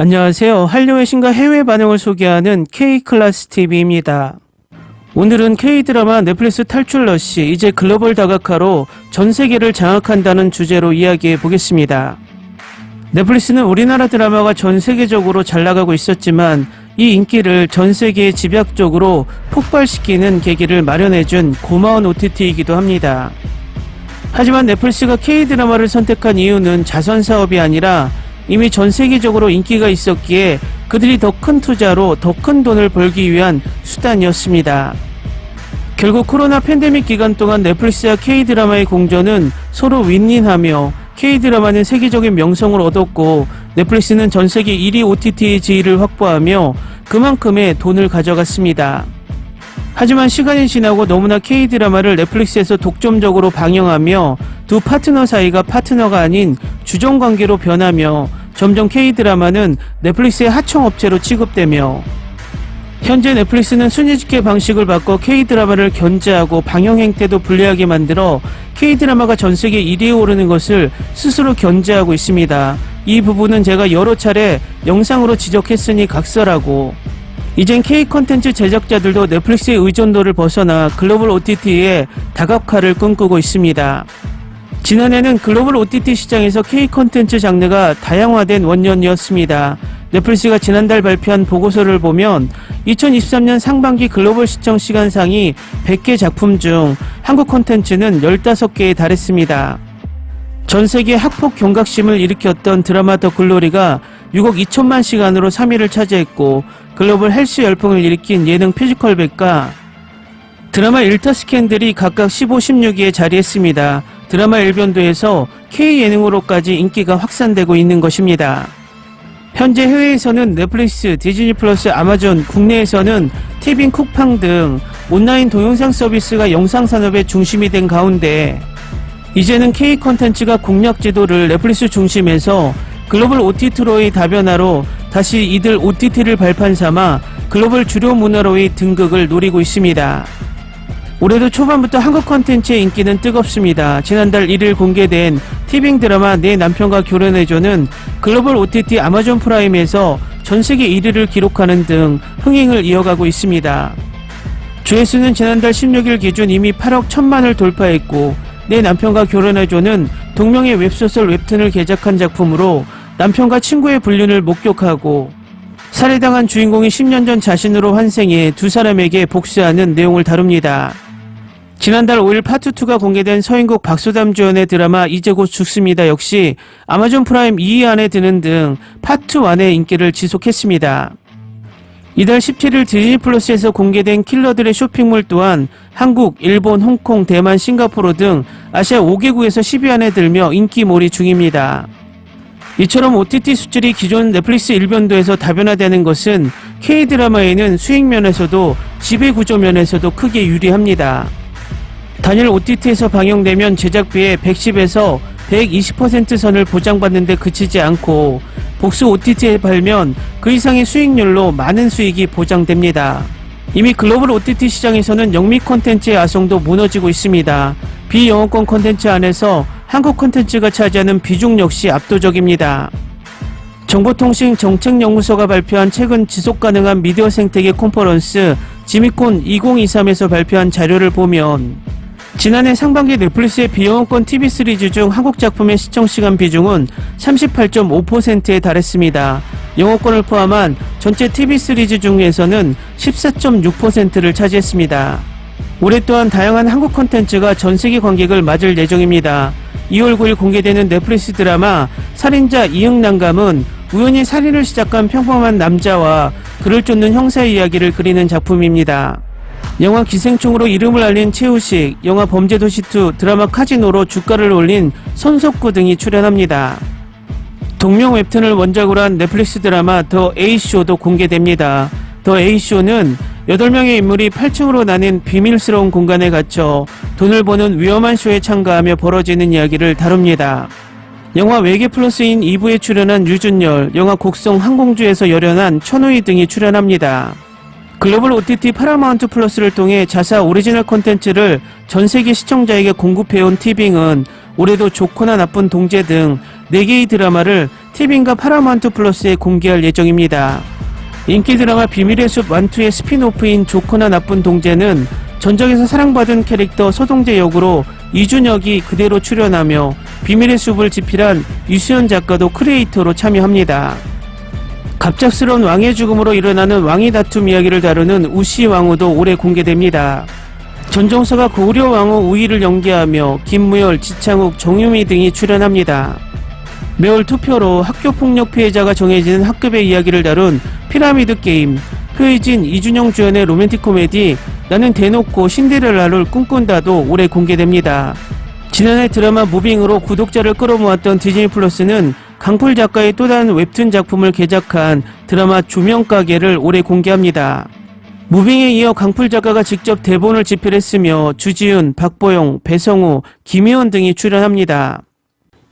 안녕하세요. 한류의 신과 해외 반응을 소개하는 K클래스 TV입니다. 오늘은 K드라마 넷플릭스 탈출 러시 이제 글로벌 다각화로 전 세계를 장악한다는 주제로 이야기해 보겠습니다. 넷플릭스는 우리나라 드라마가 전 세계적으로 잘 나가고 있었지만 이 인기를 전 세계에 집약적으로 폭발시키는 계기를 마련해준 고마운 OTT이기도 합니다. 하지만 넷플릭스가 K드라마를 선택한 이유는 자선 사업이 아니라 이미 전 세계적으로 인기가 있었기에 그들이 더 큰 투자로 더 큰 돈을 벌기 위한 수단이었습니다. 결국 코로나 팬데믹 기간 동안 넷플릭스와 K드라마의 공존은 서로 윈윈하며 K드라마는 세계적인 명성을 얻었고 넷플릭스는 전 세계 1위 OTT의 지위를 확보하며 그만큼의 돈을 가져갔습니다. 하지만 시간이 지나고 너무나 K드라마를 넷플릭스에서 독점적으로 방영하며 두 파트너 사이가 파트너가 아닌 주종관계로 변하며 점점 K드라마는 넷플릭스의 하청업체로 취급되며 현재 넷플릭스는 순위집계 방식을 바꿔 K드라마를 견제하고 방영 행태도 불리하게 만들어 K드라마가 전세계 1위에 오르는 것을 스스로 견제하고 있습니다. 이 부분은 제가 여러 차례 영상으로 지적했으니 각설하고 이젠 K-컨텐츠 제작자들도 넷플릭스의 의존도를 벗어나 글로벌 OTT의 다각화를 꿈꾸고 있습니다. 지난해는 글로벌 OTT 시장에서 K-컨텐츠 장르가 다양화된 원년이었습니다. 넷플릭스가 지난달 발표한 보고서를 보면 2023년 상반기 글로벌 시청 시간상이 100개 작품 중 한국 콘텐츠는 15개에 달했습니다. 전세계 학폭 경각심을 일으켰던 드라마 더 글로리가 6억 2천만 시간으로 3위를 차지했고 글로벌 헬스 열풍을 일으킨 예능 뮤지컬백과 드라마 일터 스캔들이 각각 15, 16위에 자리했습니다. 드라마 일변도에서 K예능으로까지 인기가 확산되고 있는 것입니다. 현재 해외에서는 넷플릭스, 디즈니 플러스, 아마존, 국내에서는 티빙, 쿠팡 등 온라인 동영상 서비스가 영상 산업의 중심이 된 가운데 이제는 K 콘텐츠가 공략 지도를 넷플릭스 중심에서 글로벌 OTT로의 다변화로 다시 이들 OTT를 발판 삼아 글로벌 주요 문화로의 등극을 노리고 있습니다. 올해도 초반부터 한국 콘텐츠의 인기는 뜨겁습니다. 지난달 1일 공개된 티빙 드라마 내 남편과 결혼해줘는 글로벌 OTT 아마존 프라임에서 전세계 1위를 기록하는 등 흥행을 이어가고 있습니다. 조회수는 지난달 16일 기준 이미 8억 1천만을 돌파했고 내 남편과 결혼해줘는 동명의 웹소설 웹툰을 개작한 작품으로 남편과 친구의 불륜을 목격하고 살해당한 주인공이 10년 전 자신으로 환생해 두 사람에게 복수하는 내용을 다룹니다. 지난달 5일 파트2가 공개된 서인국 박소담 주연의 드라마 이제 곧 죽습니다 역시 아마존 프라임 2위 안에 드는 등 파트1의 인기를 지속했습니다. 이달 17일 디즈니 플러스에서 공개된 킬러들의 쇼핑몰 또한 한국, 일본, 홍콩, 대만, 싱가포르 등 아시아 5개국에서 10위 안에 들며 인기몰이 중입니다. 이처럼 OTT 수출이 기존 넷플릭스 일변도에서 다변화되는 것은 K드라마에는 수익 면에서도 지배 구조 면에서도 크게 유리합니다. 단일 OTT에서 방영되면 제작비의 110에서 120% 선을 보장받는 데 그치지 않고 복수 OTT에 팔면 그 이상의 수익률로 많은 수익이 보장됩니다. 이미 글로벌 OTT 시장에서는 영미 콘텐츠의 아성도 무너지고 있습니다. 비영어권 콘텐츠 안에서 한국 콘텐츠가 차지하는 비중 역시 압도적입니다. 정보통신정책연구소가 발표한 최근 지속가능한 미디어 생태계 컨퍼런스 지미콘 2023에서 발표한 자료를 보면 지난해 상반기 넷플릭스의 비영어권 TV 시리즈 중 한국 작품의 시청시간 비중은 38.5%에 달했습니다. 영어권을 포함한 전체 TV 시리즈 중에서는 14.6%를 차지했습니다. 올해 또한 다양한 한국 콘텐츠가 전세계 관객을 맞을 예정입니다. 2월 9일 공개되는 넷플릭스 드라마 살인자 이응난감은 우연히 살인을 시작한 평범한 남자와 그를 쫓는 형사의 이야기를 그리는 작품입니다. 영화 기생충으로 이름을 알린 최우식, 영화 범죄도시2, 드라마 카지노로 주가를 올린 손석구 등이 출연합니다. 동명 웹툰을 원작으로 한 넷플릭스 드라마 더 A쇼도 공개됩니다. 더 A쇼는 8명의 인물이 8층으로 나뉜 비밀스러운 공간에 갇혀 돈을 버는 위험한 쇼에 참가하며 벌어지는 이야기를 다룹니다. 영화 외계 플러스인 2부에 출연한 유준열, 영화 곡성 항공주에서 열연한 천우희 등이 출연합니다. 글로벌 OTT 파라마운트 플러스를 통해 자사 오리지널 콘텐츠를 전세계 시청자에게 공급해온 티빙은 올해도 좋거나 나쁜 동제 등 4개의 드라마를 TVN과 파라마운트 플러스에 공개할 예정입니다. 인기 드라마 비밀의 숲 1, 2의 스피노프인 좋거나 나쁜 동재는 전작에서 사랑받은 캐릭터 서동재 역으로 이준혁이 그대로 출연하며 비밀의 숲을 집필한 유수연 작가도 크리에이터로 참여합니다. 갑작스러운 왕의 죽음으로 일어나는 왕위 다툼 이야기를 다루는 우시 왕후도 올해 공개됩니다. 전종서가 고려 왕후 우위를 연기하며 김무열, 지창욱, 정유미 등이 출연합니다. 매월 투표로 학교폭력 피해자가 정해지는 학급의 이야기를 다룬 피라미드 게임, 표혜진, 이준영 주연의 로맨틱 코미디 나는 대놓고 신데렐라를 꿈꾼다도 올해 공개됩니다. 지난해 드라마 무빙으로 구독자를 끌어모았던 디즈니 플러스는 강풀 작가의 또 다른 웹툰 작품을 개작한 드라마 조명가게를 올해 공개합니다. 무빙에 이어 강풀 작가가 직접 대본을 집필했으며 주지훈, 박보영, 배성우, 김희원 등이 출연합니다.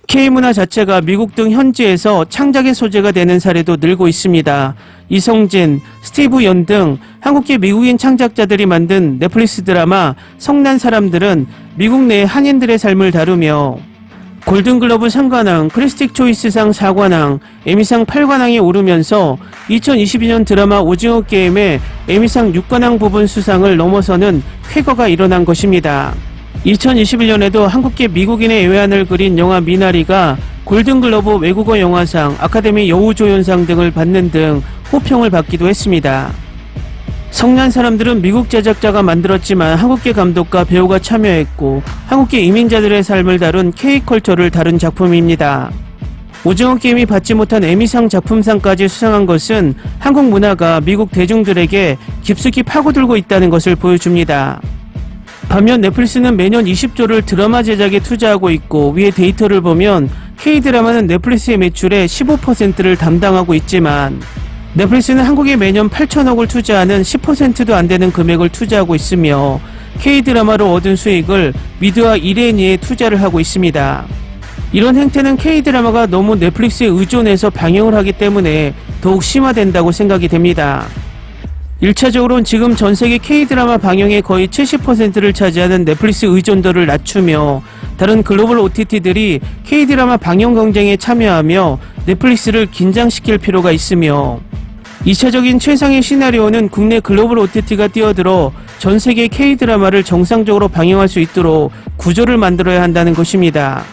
K문화 자체가 미국 등 현지에서 창작의 소재가 되는 사례도 늘고 있습니다. 이성진, 스티브 연 등 한국계 미국인 창작자들이 만든 넷플릭스 드라마 성난 사람들은 미국 내 한인들의 삶을 다루며 골든글러브 상관왕, 크리스틱 초이스상 4관왕, 에미상 8관왕에 오르면서 2022년 드라마 오징어 게임의 에미상 6관왕 부분 수상을 넘어서는 쾌거가 일어난 것입니다. 2021년에도 한국계 미국인의 애환을 그린 영화 미나리가 골든글러브 외국어 영화상, 아카데미 여우조연상 등을 받는 등 호평을 받기도 했습니다. 성난 사람들은 미국 제작자가 만들었지만 한국계 감독과 배우가 참여했고 한국계 이민자들의 삶을 다룬 K컬처를 다룬 작품입니다. 오징어 게임이 받지 못한 에미상 작품상까지 수상한 것은 한국 문화가 미국 대중들에게 깊숙이 파고들고 있다는 것을 보여줍니다. 반면 넷플릭스는 매년 20조를 드라마 제작에 투자하고 있고 위의 데이터를 보면 K드라마는 넷플릭스의 매출의 15%를 담당하고 있지만 넷플릭스는 한국에 매년 8천억을 투자하는 10%도 안 되는 금액을 투자하고 있으며 K드라마로 얻은 수익을 미드와 이레니에 투자를 하고 있습니다. 이런 행태는 K드라마가 너무 넷플릭스에 의존해서 방영을 하기 때문에 더욱 심화된다고 생각이 됩니다. 1차적으로는 지금 전세계 K드라마 방영의 거의 70%를 차지하는 넷플릭스 의존도를 낮추며 다른 글로벌 OTT들이 K드라마 방영 경쟁에 참여하며 넷플릭스를 긴장시킬 필요가 있으며 2차적인 최상의 시나리오는 국내 글로벌 OTT가 뛰어들어 전세계 K드라마를 정상적으로 방영할 수 있도록 구조를 만들어야 한다는 것입니다.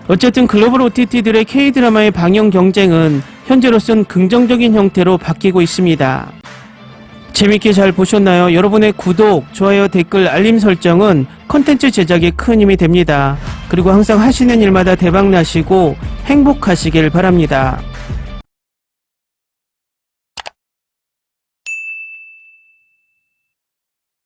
어쨌든 글로벌 OTT들의 K드라마의 방영 경쟁은 현재로선 긍정적인 형태로 바뀌고 있습니다. 재밌게 잘 보셨나요? 여러분의 구독, 좋아요, 댓글, 알림 설정은 컨텐츠 제작에 큰 힘이 됩니다. 그리고 항상 하시는 일마다 대박 나시고 행복하시길 바랍니다.